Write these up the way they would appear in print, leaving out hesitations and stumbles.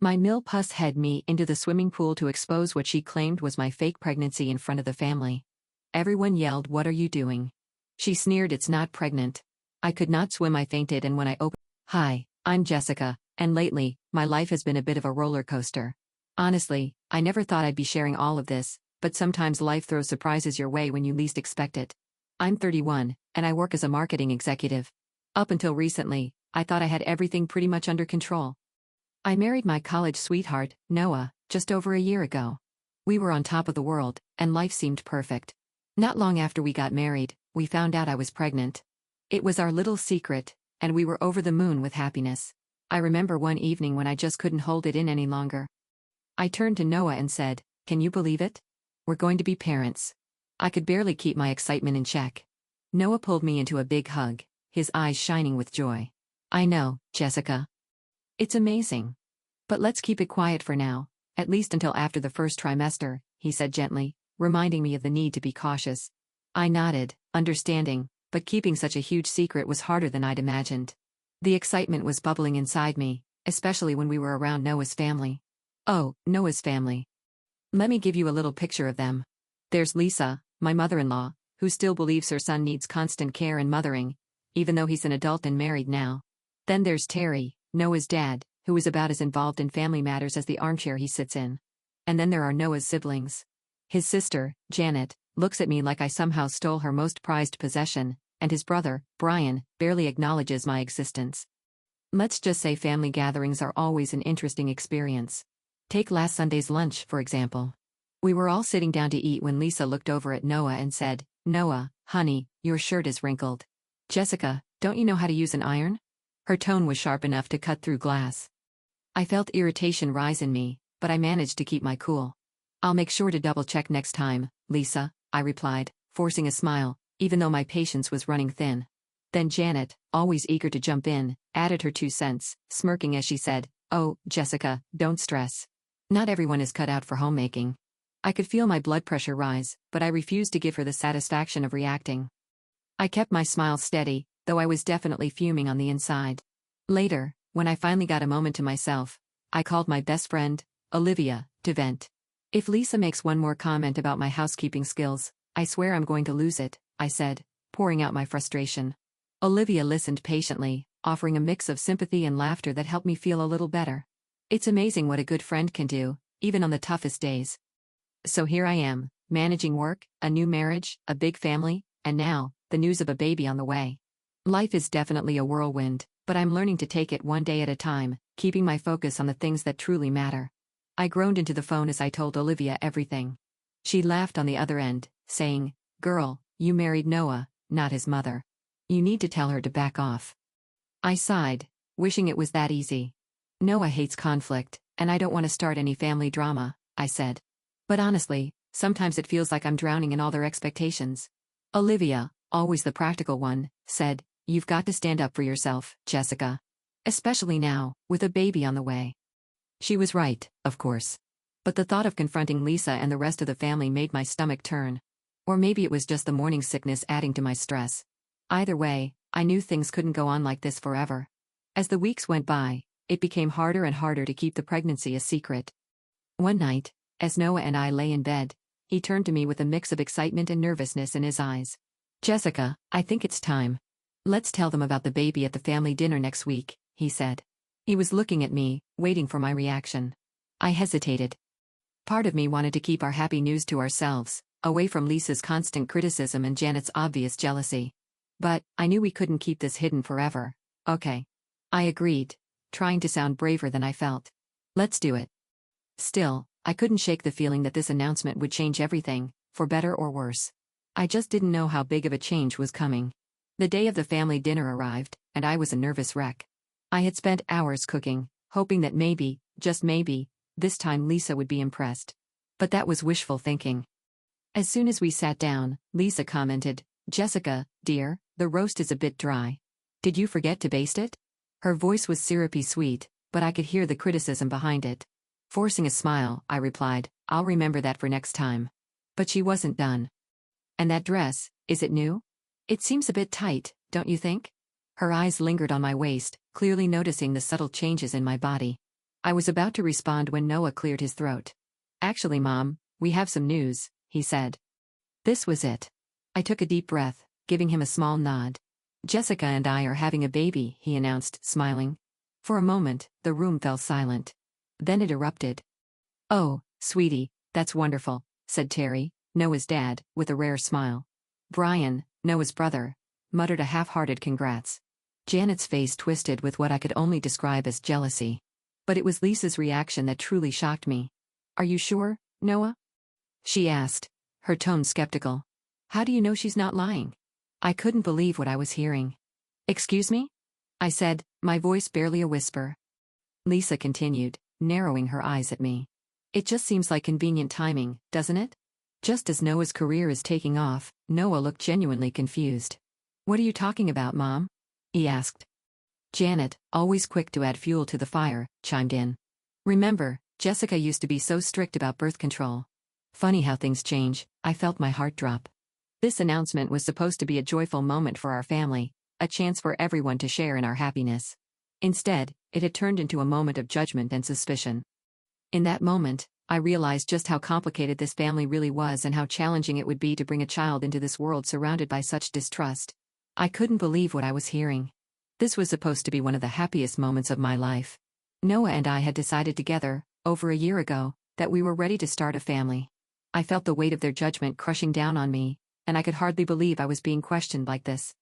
My Milpuss had me into the swimming pool to expose what she claimed was my fake pregnancy in front of the family. Everyone yelled, "What are you doing?" She sneered, "It's not pregnant." I could not swim, I fainted, and when I opened, "Hi, I'm Jessica, and lately, my life has been a bit of a roller coaster. Honestly, I never thought I'd be sharing all of this, but sometimes life throws surprises your way when you least expect it. I'm 31, and I work as a marketing executive. Up until recently, I thought I had everything pretty much under control. I married my college sweetheart, Noah, just over a year ago. We were on top of the world, and life seemed perfect. Not long after we got married, we found out I was pregnant. It was our little secret, and we were over the moon with happiness. I remember one evening when I just couldn't hold it in any longer. I turned to Noah and said, "Can you believe it? We're going to be parents." I could barely keep my excitement in check. Noah pulled me into a big hug, his eyes shining with joy. "I know, Jessica. It's amazing. But let's keep it quiet for now, at least until after the first trimester," he said gently, reminding me of the need to be cautious. I nodded, understanding, but keeping such a huge secret was harder than I'd imagined. The excitement was bubbling inside me, especially when we were around Noah's family. Oh, Noah's family. Let me give you a little picture of them. There's Lisa, my mother-in-law, who still believes her son needs constant care and mothering, even though he's an adult and married now. Then there's Terry, Noah's dad, who is about as involved in family matters as the armchair he sits in. And then there are Noah's siblings. His sister, Janet, looks at me like I somehow stole her most prized possession, and his brother, Brian, barely acknowledges my existence. Let's just say family gatherings are always an interesting experience. Take last Sunday's lunch, for example. We were all sitting down to eat when Lisa looked over at Noah and said, "Noah, honey, your shirt is wrinkled. Jessica, don't you know how to use an iron?" Her tone was sharp enough to cut through glass. I felt irritation rise in me, but I managed to keep my cool. "I'll make sure to double-check next time, Lisa," I replied, forcing a smile, even though my patience was running thin. Then Janet, always eager to jump in, added her 2 cents, smirking as she said, "Oh, Jessica, don't stress. Not everyone is cut out for homemaking." I could feel my blood pressure rise, but I refused to give her the satisfaction of reacting. I kept my smile steady, though I was definitely fuming on the inside. Later, when I finally got a moment to myself, I called my best friend, Olivia, to vent. "If Lisa makes one more comment about my housekeeping skills, I swear I'm going to lose it," I said, pouring out my frustration. Olivia listened patiently, offering a mix of sympathy and laughter that helped me feel a little better. It's amazing what a good friend can do, even on the toughest days. So here I am, managing work, a new marriage, a big family, and now, the news of a baby on the way. Life is definitely a whirlwind, but I'm learning to take it one day at a time, keeping my focus on the things that truly matter. I groaned into the phone as I told Olivia everything. She laughed on the other end, saying, "Girl, you married Noah, not his mother. You need to tell her to back off." I sighed, wishing it was that easy. "Noah hates conflict, and I don't want to start any family drama," I said. "But honestly, sometimes it feels like I'm drowning in all their expectations." Olivia, always the practical one, said, "You've got to stand up for yourself, Jessica. Especially now, with a baby on the way." She was right, of course. But the thought of confronting Lisa and the rest of the family made my stomach turn. Or maybe it was just the morning sickness adding to my stress. Either way, I knew things couldn't go on like this forever. As the weeks went by, it became harder and harder to keep the pregnancy a secret. One night, as Noah and I lay in bed, he turned to me with a mix of excitement and nervousness in his eyes. "Jessica, I think it's time. Let's tell them about the baby at the family dinner next week," he said. He was looking at me, waiting for my reaction. I hesitated. Part of me wanted to keep our happy news to ourselves, away from Lisa's constant criticism and Janet's obvious jealousy. But I knew we couldn't keep this hidden forever. "Okay." I agreed, trying to sound braver than I felt. "Let's do it." Still, I couldn't shake the feeling that this announcement would change everything, for better or worse. I just didn't know how big of a change was coming. The day of the family dinner arrived, and I was a nervous wreck. I had spent hours cooking, hoping that maybe, just maybe, this time Lisa would be impressed. But that was wishful thinking. As soon as we sat down, Lisa commented, "Jessica, dear, the roast is a bit dry. Did you forget to baste it?" Her voice was syrupy sweet, but I could hear the criticism behind it. Forcing a smile, I replied, "I'll remember that for next time." But she wasn't done. "And that dress, is it new? It seems a bit tight, don't you think?" Her eyes lingered on my waist, clearly noticing the subtle changes in my body. I was about to respond when Noah cleared his throat. Actually, Mom, we have some news, he said. This was it. I took a deep breath, giving him a small nod. Jessica and I are having a baby, he announced, smiling. For a moment, the room fell silent. Then it erupted. Oh, sweetie, that's wonderful, said Terry, Noah's dad, with a rare smile. Brian, Noah's brother, muttered a half-hearted congrats. Janet's face twisted with what I could only describe as jealousy. But it was Lisa's reaction that truly shocked me. Are you sure, Noah? She asked, her tone skeptical. How do you know she's not lying? I couldn't believe what I was hearing. Excuse me? I said, my voice barely a whisper. Lisa continued, narrowing her eyes at me. It just seems like convenient timing, doesn't it? Just as Noah's career is taking off, Noah looked genuinely confused. What are you talking about, Mom? He asked. Janet, always quick to add fuel to the fire, chimed in. Remember, Jessica used to be so strict about birth control. Funny how things change, I felt my heart drop. This announcement was supposed to be a joyful moment for our family, a chance for everyone to share in our happiness. Instead, it had turned into a moment of judgment and suspicion. In that moment, I realized just how complicated this family really was and how challenging it would be to bring a child into this world surrounded by such distrust. I couldn't believe what I was hearing. This was supposed to be one of the happiest moments of my life. Noah and I had decided together, over a year ago, that we were ready to start a family. I felt the weight of their judgment crushing down on me, and I could hardly believe I was being questioned like this.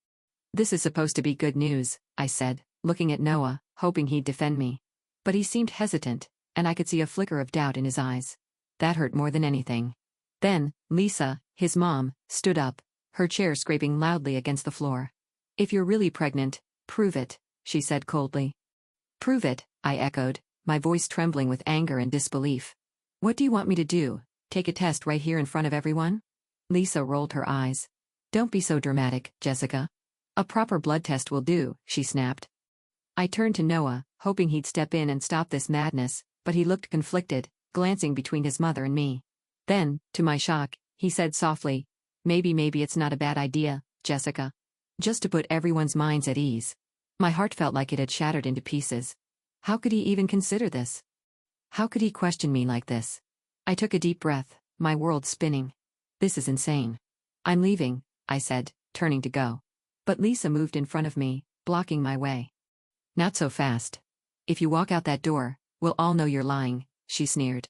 This is supposed to be good news, I said, looking at Noah, hoping he'd defend me. But he seemed hesitant, and I could see a flicker of doubt in his eyes. That hurt more than anything. Then, Lisa, his mom, stood up, her chair scraping loudly against the floor. If you're really pregnant, prove it, she said coldly. Prove it, I echoed, my voice trembling with anger and disbelief. What do you want me to do, take a test right here in front of everyone? Lisa rolled her eyes. Don't be so dramatic, Jessica. A proper blood test will do, she snapped. I turned to Noah, hoping he'd step in and stop this madness, but he looked conflicted, glancing between his mother and me. Then, to my shock, he said softly, maybe it's not a bad idea, Jessica. Just to put everyone's minds at ease. My heart felt like it had shattered into pieces. How could he even consider this? How could he question me like this? I took a deep breath, my world spinning. This is insane. I'm leaving, I said, turning to go. But Lisa moved in front of me, blocking my way. Not so fast. If you walk out that door, we'll all know you're lying, she sneered.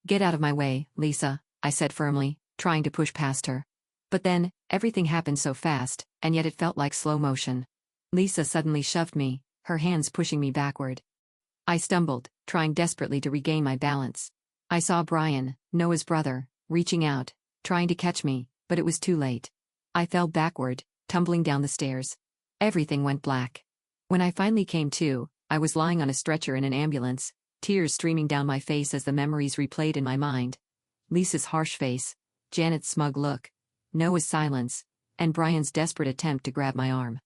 Get out of my way, Lisa, I said firmly, trying to push past her. But then, everything happened so fast, and yet it felt like slow motion. Lisa suddenly shoved me, her hands pushing me backward. I stumbled, trying desperately to regain my balance. I saw Brian, Noah's brother, reaching out, trying to catch me, but it was too late. I fell backward, tumbling down the stairs. Everything went black. When I finally came to, I was lying on a stretcher in an ambulance, tears streaming down my face as the memories replayed in my mind. Lisa's harsh face, Janet's smug look, Noah's silence, and Brian's desperate attempt to grab my arm.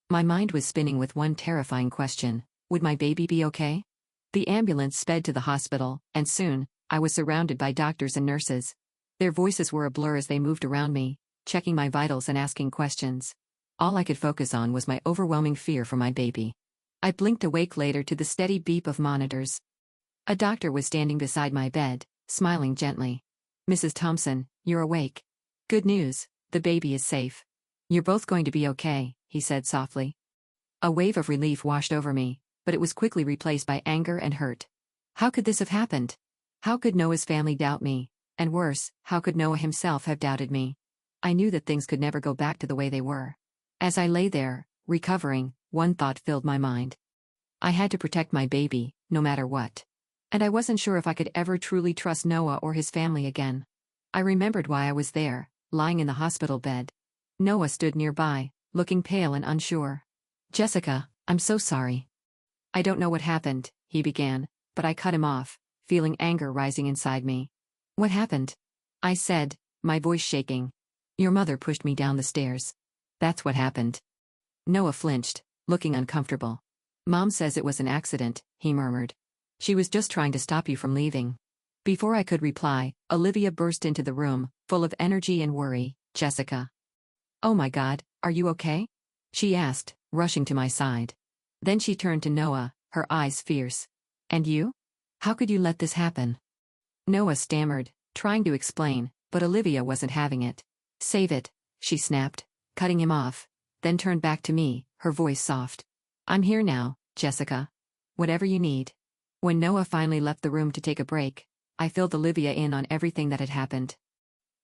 My mind was spinning with one terrifying question: would my baby be okay? The ambulance sped to the hospital, and soon, I was surrounded by doctors and nurses. Their voices were a blur as they moved around me, checking my vitals and asking questions. All I could focus on was my overwhelming fear for my baby. I blinked awake later to the steady beep of monitors. A doctor was standing beside my bed, smiling gently. Mrs. Thompson, you're awake. Good news, the baby is safe. You're both going to be okay, he said softly. A wave of relief washed over me, but it was quickly replaced by anger and hurt. How could this have happened? How could Noah's family doubt me? And worse, how could Noah himself have doubted me? I knew that things could never go back to the way they were. As I lay there, recovering, one thought filled my mind. I had to protect my baby, no matter what. And I wasn't sure if I could ever truly trust Noah or his family again. I remembered why I was there, lying in the hospital bed. Noah stood nearby, looking pale and unsure. Jessica, I'm so sorry. I don't know what happened, he began, but I cut him off, feeling anger rising inside me. What happened? I said, my voice shaking. Your mother pushed me down the stairs. That's what happened. Noah flinched, looking uncomfortable. Mom says it was an accident, he murmured. She was just trying to stop you from leaving. Before I could reply, Olivia burst into the room, full of energy and worry. Jessica. Oh my God, are you okay? She asked, rushing to my side. Then she turned to Noah, her eyes fierce. And you? How could you let this happen? Noah stammered, trying to explain, but Olivia wasn't having it. Save it, she snapped, cutting him off, then turned back to me, her voice soft. I'm here now, Jessica. Whatever you need. When Noah finally left the room to take a break, I filled Olivia in on everything that had happened.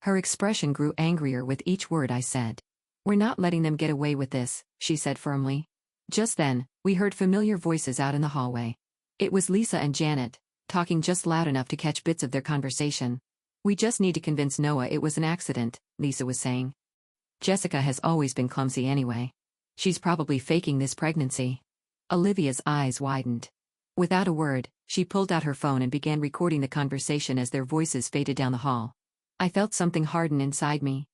Her expression grew angrier with each word I said. We're not letting them get away with this, she said firmly. Just then, we heard familiar voices out in the hallway. It was Lisa and Janet, talking just loud enough to catch bits of their conversation. We just need to convince Noah it was an accident, Lisa was saying. Jessica has always been clumsy anyway. She's probably faking this pregnancy. Olivia's eyes widened. Without a word, she pulled out her phone and began recording the conversation as their voices faded down the hall. I felt something harden inside me.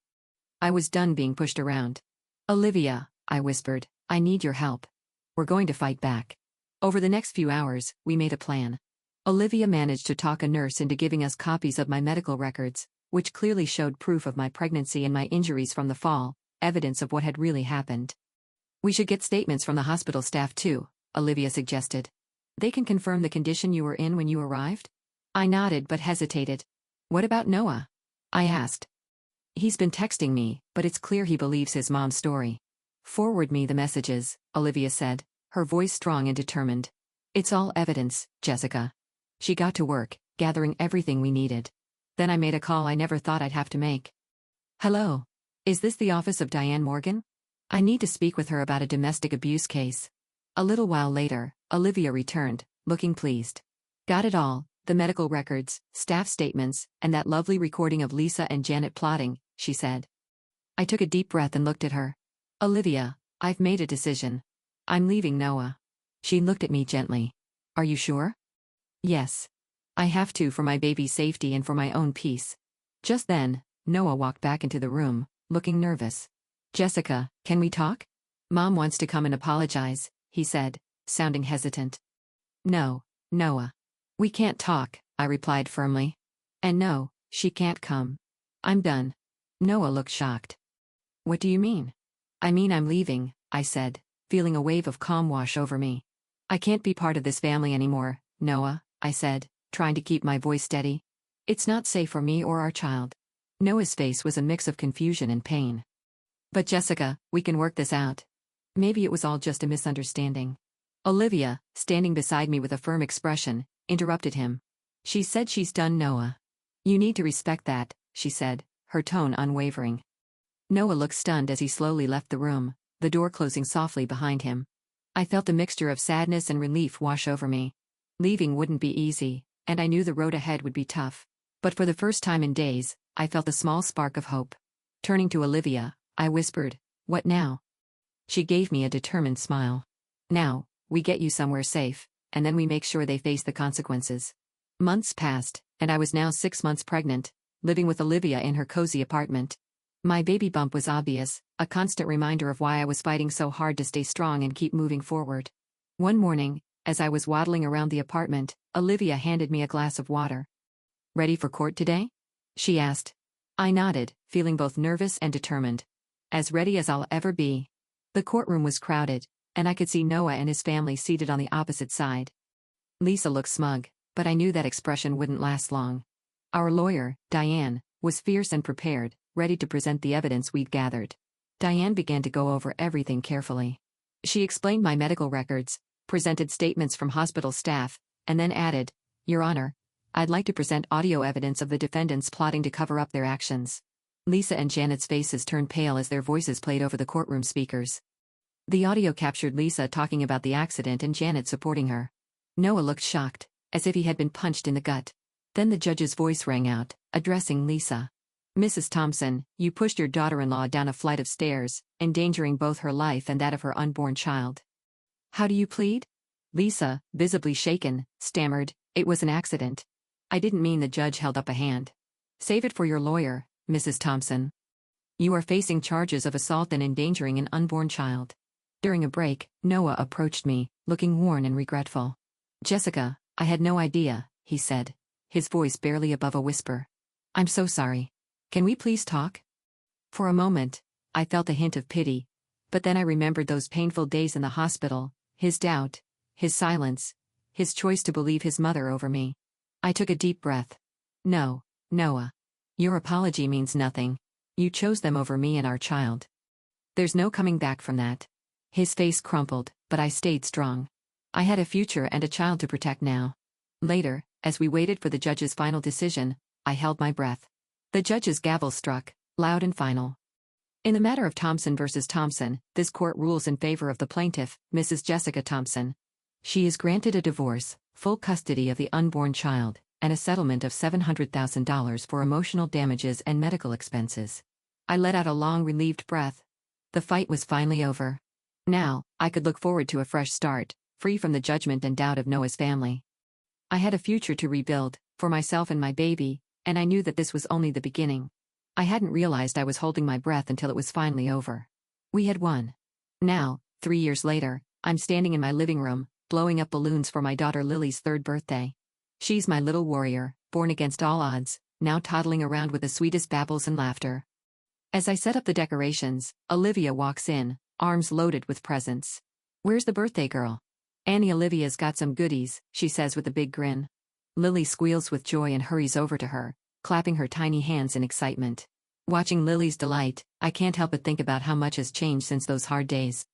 I was done being pushed around. Olivia, I whispered, I need your help. We're going to fight back. Over the next few hours, we made a plan. Olivia managed to talk a nurse into giving us copies of my medical records, which clearly showed proof of my pregnancy and my injuries from the fall, evidence of what had really happened. We should get statements from the hospital staff too, Olivia suggested. They can confirm the condition you were in when you arrived? I nodded but hesitated. What about Noah? I asked. He's been texting me, but it's clear he believes his mom's story. Forward me the messages, Olivia said, her voice strong and determined. It's all evidence, Jessica. She got to work, gathering everything we needed. Then I made a call I never thought I'd have to make. Hello. Is this the office of Diane Morgan? I need to speak with her about a domestic abuse case. A little while later, Olivia returned, looking pleased. Got it all, the medical records, staff statements, and that lovely recording of Lisa and Janet plotting, she said. I took a deep breath and looked at her. Olivia, I've made a decision. I'm leaving Noah. She looked at me gently. Are you sure? Yes. I have to for my baby's safety and for my own peace. Just then, Noah walked back into the room, looking nervous. Jessica, can we talk? Mom wants to come and apologize, he said, sounding hesitant. No, Noah. We can't talk, I replied firmly. And no, she can't come. I'm done. Noah looked shocked. What do you mean? I mean I'm leaving, I said, feeling a wave of calm wash over me. I can't be part of this family anymore, Noah, I said, trying to keep my voice steady. It's not safe for me or our child. Noah's face was a mix of confusion and pain. But Jessica, we can work this out. Maybe it was all just a misunderstanding. Olivia, standing beside me with a firm expression, interrupted him. She said she's done, Noah. You need to respect that, she said, her tone unwavering. Noah looked stunned as he slowly left the room, the door closing softly behind him. I felt a mixture of sadness and relief wash over me. Leaving wouldn't be easy, and I knew the road ahead would be tough. But for the first time in days, I felt a small spark of hope. Turning to Olivia, I whispered, "What now?" She gave me a determined smile. "Now, we get you somewhere safe, and then we make sure they face the consequences." Months passed, and I was now 6 months pregnant, living with Olivia in her cozy apartment. My baby bump was obvious, a constant reminder of why I was fighting so hard to stay strong and keep moving forward. One morning, as I was waddling around the apartment, Olivia handed me a glass of water. "Ready for court today?" she asked. I nodded, feeling both nervous and determined. As ready as I'll ever be. The courtroom was crowded, and I could see Noah and his family seated on the opposite side. Lisa looked smug, but I knew that expression wouldn't last long. Our lawyer, Diane, was fierce and prepared, ready to present the evidence we'd gathered. Diane began to go over everything carefully. She explained my medical records, presented statements from hospital staff, and then added, "Your Honor, I'd like to present audio evidence of the defendants plotting to cover up their actions." Lisa and Janet's faces turned pale as their voices played over the courtroom speakers. The audio captured Lisa talking about the accident and Janet supporting her. Noah looked shocked, as if he had been punched in the gut. Then the judge's voice rang out, addressing Lisa. "Mrs. Thompson, you pushed your daughter-in-law down a flight of stairs, endangering both her life and that of her unborn child. How do you plead?" Lisa, visibly shaken, stammered, "It was an accident. I didn't mean." The judge held up a hand. "Save it for your lawyer, Mrs. Thompson. You are facing charges of assault and endangering an unborn child." During a break, Noah approached me, looking worn and regretful. "Jessica, I had no idea," he said, his voice barely above a whisper. "I'm so sorry. Can we please talk?" For a moment, I felt a hint of pity, but then I remembered those painful days in the hospital, his doubt, his silence, his choice to believe his mother over me. I took a deep breath. No, Noah. Your apology means nothing. You chose them over me and our child. There's no coming back from that. His face crumpled, but I stayed strong. I had a future and a child to protect now. Later, as we waited for the judge's final decision, I held my breath. The judge's gavel struck, loud and final. In the matter of Thompson versus Thompson, this court rules in favor of the plaintiff, Mrs. Jessica Thompson. She is granted a divorce, full custody of the unborn child, and a settlement of $700,000 for emotional damages and medical expenses. I let out a long, relieved breath. The fight was finally over. Now, I could look forward to a fresh start, free from the judgment and doubt of Noah's family. I had a future to rebuild, for myself and my baby, and I knew that this was only the beginning. I hadn't realized I was holding my breath until it was finally over. We had won. Now, 3 years later, I'm standing in my living room, blowing up balloons for my daughter Lily's 3rd birthday. She's my little warrior, born against all odds, now toddling around with the sweetest babbles and laughter. As I set up the decorations, Olivia walks in, arms loaded with presents. "Where's the birthday girl?" "Annie Olivia's got some goodies," she says with a big grin. Lily squeals with joy and hurries over to her, clapping her tiny hands in excitement. Watching Lily's delight, I can't help but think about how much has changed since those hard days.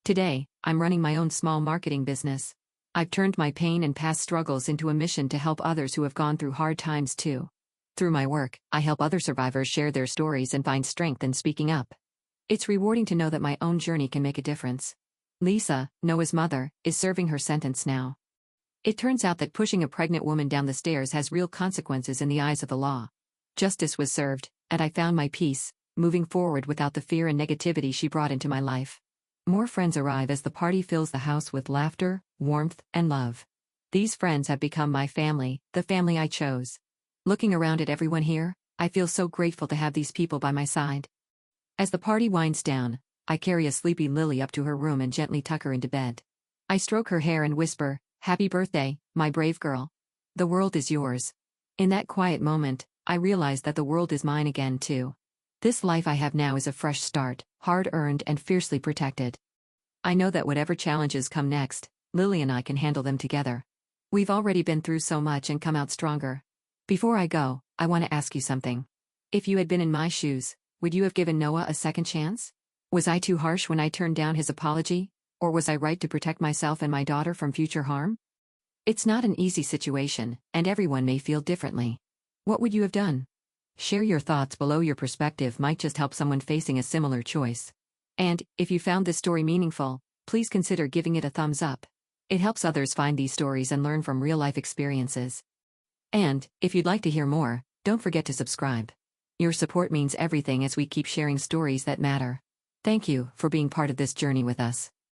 Today, I'm running my own small marketing business. I've turned my pain and past struggles into a mission to help others who have gone through hard times too. Through my work, I help other survivors share their stories and find strength in speaking up. It's rewarding to know that my own journey can make a difference. Lisa, Noah's mother, is serving her sentence now. It turns out that pushing a pregnant woman down the stairs has real consequences in the eyes of the law. Justice was served, and I found my peace, moving forward without the fear and negativity she brought into my life. More friends arrive as the party fills the house with laughter, warmth, and love. These friends have become my family, the family I chose. Looking around at everyone here, I feel so grateful to have these people by my side. As the party winds down, I carry a sleepy Lily up to her room and gently tuck her into bed. I stroke her hair and whisper, "Happy birthday, my brave girl. The world is yours." In that quiet moment, I realize that the world is mine again too. This life I have now is a fresh start, hard-earned and fiercely protected. I know that whatever challenges come next, Lily and I can handle them together. We've already been through so much and come out stronger. Before I go, I want to ask you something. If you had been in my shoes, would you have given Noah a second chance? Was I too harsh when I turned down his apology, or was I right to protect myself and my daughter from future harm? It's not an easy situation, and everyone may feel differently. What would you have done? Share your thoughts below. Your perspective might just help someone facing a similar choice. And, if you found this story meaningful, please consider giving it a thumbs up. It helps others find these stories and learn from real-life experiences. And, if you'd like to hear more, don't forget to subscribe. Your support means everything as we keep sharing stories that matter. Thank you for being part of this journey with us.